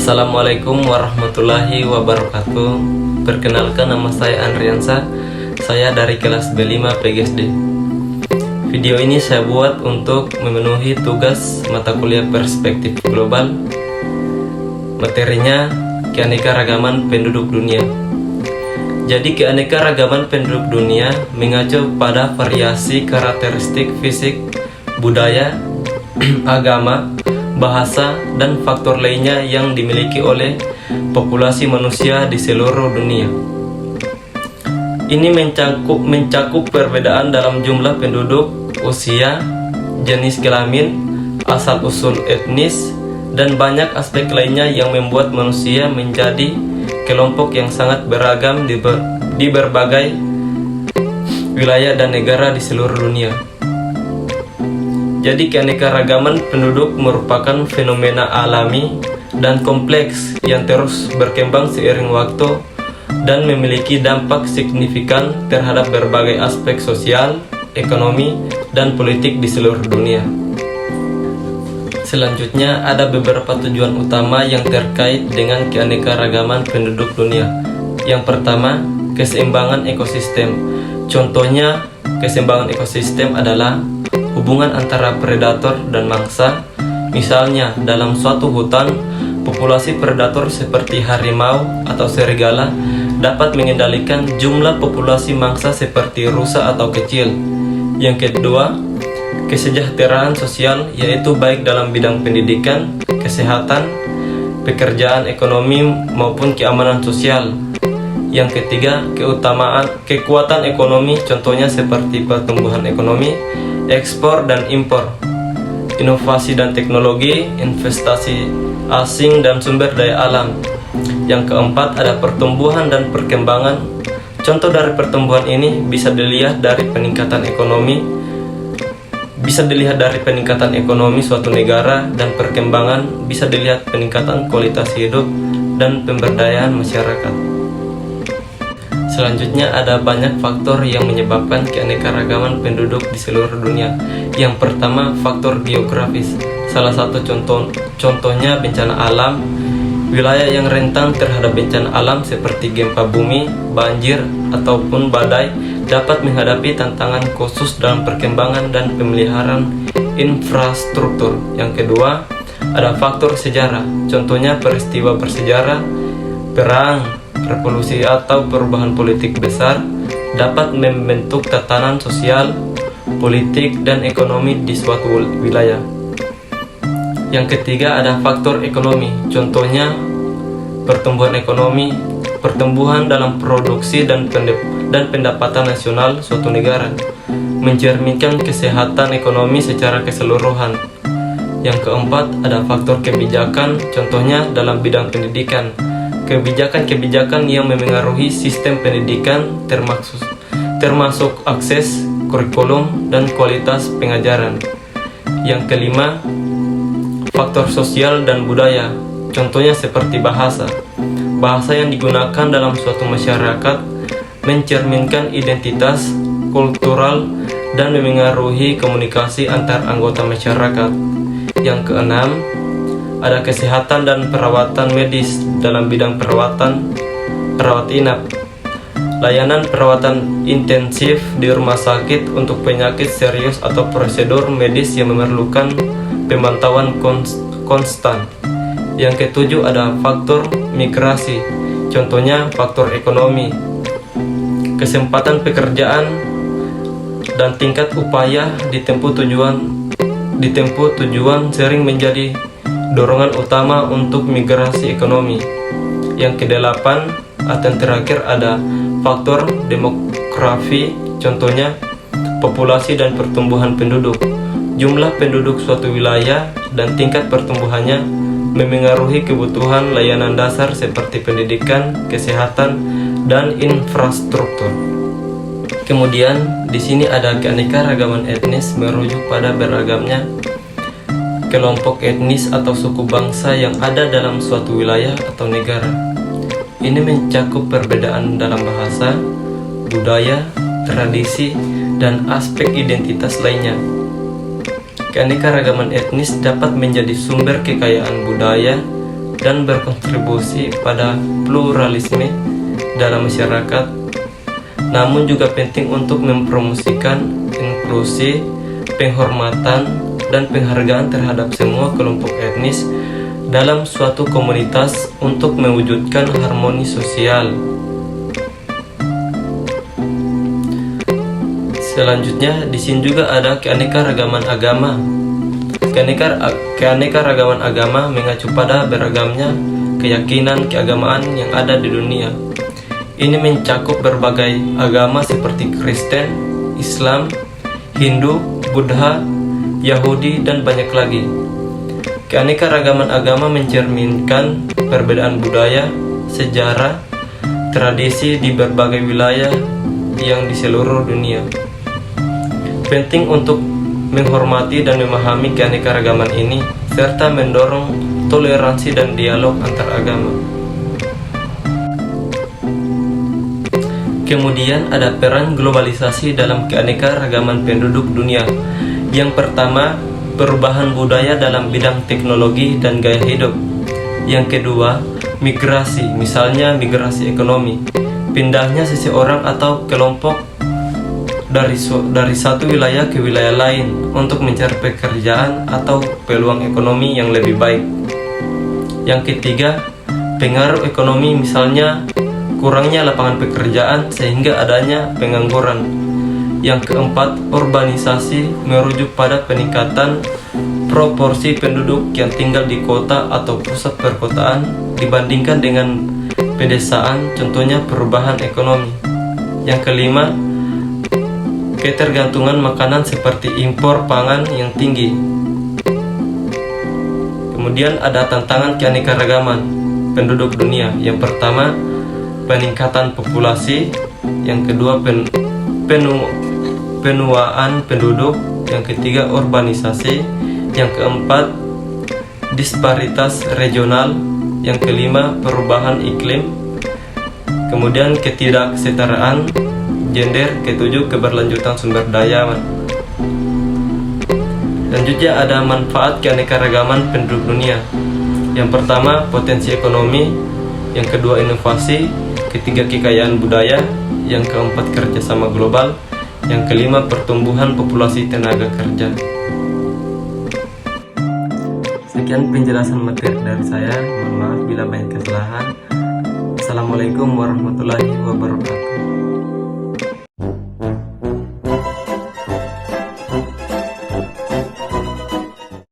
Assalamualaikum warahmatullahi wabarakatuh. Perkenalkan, nama saya Andriansa. Saya dari kelas B5 PGSD. Video ini saya buat untuk memenuhi tugas mata kuliah perspektif global. Materinya keanekaragaman penduduk dunia. Jadi keanekaragaman penduduk dunia mengacu pada variasi karakteristik fisik, budaya, agama, bahasa, dan faktor lainnya yang dimiliki oleh populasi manusia di seluruh dunia. Ini mencakup perbedaan dalam jumlah penduduk, usia, jenis kelamin, asal-usul etnis, dan banyak aspek lainnya yang membuat manusia menjadi kelompok yang sangat beragam di berbagai wilayah dan negara di seluruh dunia. Jadi keanekaragaman penduduk merupakan fenomena alami dan kompleks yang terus berkembang seiring waktu dan memiliki dampak signifikan terhadap berbagai aspek sosial, ekonomi, dan politik di seluruh dunia. Selanjutnya ada beberapa tujuan utama yang terkait dengan keanekaragaman penduduk dunia. Yang pertama, keseimbangan ekosistem. Contohnya, keseimbangan ekosistem adalah hubungan antara predator dan mangsa. Misalnya, dalam suatu hutan, populasi predator seperti harimau atau serigala dapat mengendalikan jumlah populasi mangsa seperti rusa atau kecil. Yang kedua, kesejahteraan sosial, yaitu baik dalam bidang pendidikan, kesehatan, pekerjaan, ekonomi, maupun keamanan sosial. Yang ketiga, kekuatan ekonomi, contohnya seperti pertumbuhan ekonomi, ekspor dan impor, inovasi dan teknologi, investasi asing, dan sumber daya alam. Yang keempat, ada pertumbuhan dan perkembangan. Contoh dari pertumbuhan ini bisa dilihat dari peningkatan ekonomi suatu negara, dan perkembangan bisa dilihat peningkatan kualitas hidup dan pemberdayaan masyarakat. Selanjutnya ada banyak faktor yang menyebabkan keanekaragaman penduduk di seluruh dunia. Yang pertama, faktor geografis. Salah satu contohnya bencana alam. Wilayah yang rentan terhadap bencana alam seperti gempa bumi, banjir, ataupun badai dapat menghadapi tantangan khusus dalam perkembangan dan pemeliharaan infrastruktur. Yang kedua, ada faktor sejarah. Contohnya peristiwa bersejarah, perang, revolusi, atau perubahan politik besar dapat membentuk tatanan sosial, politik, dan ekonomi di suatu wilayah. Yang ketiga, ada faktor ekonomi. Contohnya pertumbuhan ekonomi, pertumbuhan dalam produksi dan pendapatan nasional suatu negara mencerminkan kesehatan ekonomi secara keseluruhan. Yang keempat, ada faktor kebijakan. Contohnya dalam bidang pendidikan, kebijakan yang memengaruhi sistem pendidikan termasuk akses, kurikulum, dan kualitas pengajaran. Yang kelima, faktor sosial dan budaya. Contohnya seperti bahasa. Bahasa yang digunakan dalam suatu masyarakat mencerminkan identitas kultural dan memengaruhi komunikasi antar anggota masyarakat. Yang keenam, ada kesehatan dan perawatan medis. Dalam bidang rawat inap, layanan perawatan intensif di rumah sakit untuk penyakit serius atau prosedur medis yang memerlukan pemantauan konstan. Yang ketujuh, ada faktor migrasi. Contohnya faktor ekonomi, kesempatan pekerjaan, dan tingkat upaya ditempuh tujuan sering menjadi dorongan utama untuk migrasi ekonomi. Yang kedelapan atau yang terakhir, ada faktor demografi. Contohnya populasi dan pertumbuhan penduduk. Jumlah penduduk suatu wilayah dan tingkat pertumbuhannya memengaruhi kebutuhan layanan dasar seperti pendidikan, kesehatan, dan infrastruktur. Kemudian di sini ada keanekaragaman etnis merujuk pada beragamnya kelompok etnis atau suku bangsa yang ada dalam suatu wilayah atau negara. Ini mencakup perbedaan dalam bahasa, budaya, tradisi, dan aspek identitas lainnya. Keanekaragaman etnis dapat menjadi sumber kekayaan budaya dan berkontribusi pada pluralisme dalam masyarakat, namun juga penting untuk mempromosikan inklusi, penghormatan, dan penghargaan terhadap semua kelompok etnis dalam suatu komunitas untuk mewujudkan harmoni sosial. Selanjutnya, di sini juga ada keanekaragaman agama. Keanekaragaman agama mengacu pada beragamnya keyakinan keagamaan yang ada di dunia. Ini mencakup berbagai agama seperti Kristen, Islam, Hindu, Buddha, Yahudi, dan banyak lagi. Keanekaragaman agama mencerminkan perbedaan budaya, sejarah, tradisi di berbagai wilayah yang di seluruh dunia. Penting untuk menghormati dan memahami keanekaragaman ini, serta mendorong toleransi dan dialog antar agama. Kemudian ada peran globalisasi dalam keanekaragaman penduduk dunia. Yang pertama, perubahan budaya dalam bidang teknologi dan gaya hidup. Yang kedua, migrasi, misalnya migrasi ekonomi, pindahnya seseorang atau kelompok dari satu wilayah ke wilayah lain untuk mencari pekerjaan atau peluang ekonomi yang lebih baik. Yang ketiga, pengaruh ekonomi, misalnya kurangnya lapangan pekerjaan sehingga adanya pengangguran. Yang keempat, urbanisasi, merujuk pada peningkatan proporsi penduduk yang tinggal di kota atau pusat perkotaan dibandingkan dengan pedesaan, contohnya perubahan ekonomi. Yang kelima, ketergantungan makanan seperti impor pangan yang tinggi. Kemudian ada tantangan keanekaragaman penduduk dunia. Yang pertama, peningkatan populasi. Yang kedua, penuaan penduduk. Yang ketiga, urbanisasi. Yang keempat, disparitas regional. Yang kelima, perubahan iklim. Kemudian ketidaksetaraan gender. Ketujuh, keberlanjutan sumber daya. Selanjutnya ada manfaat keanekaragaman penduduk dunia. Yang pertama, potensi ekonomi. Yang kedua, inovasi. Ketiga, kekayaan budaya. Yang keempat, kerjasama global. Yang kelima, pertumbuhan populasi tenaga kerja. Sekian penjelasan materi dari saya. Mohon maaf bila banyak kesalahan. Assalamualaikum warahmatullahi wabarakatuh.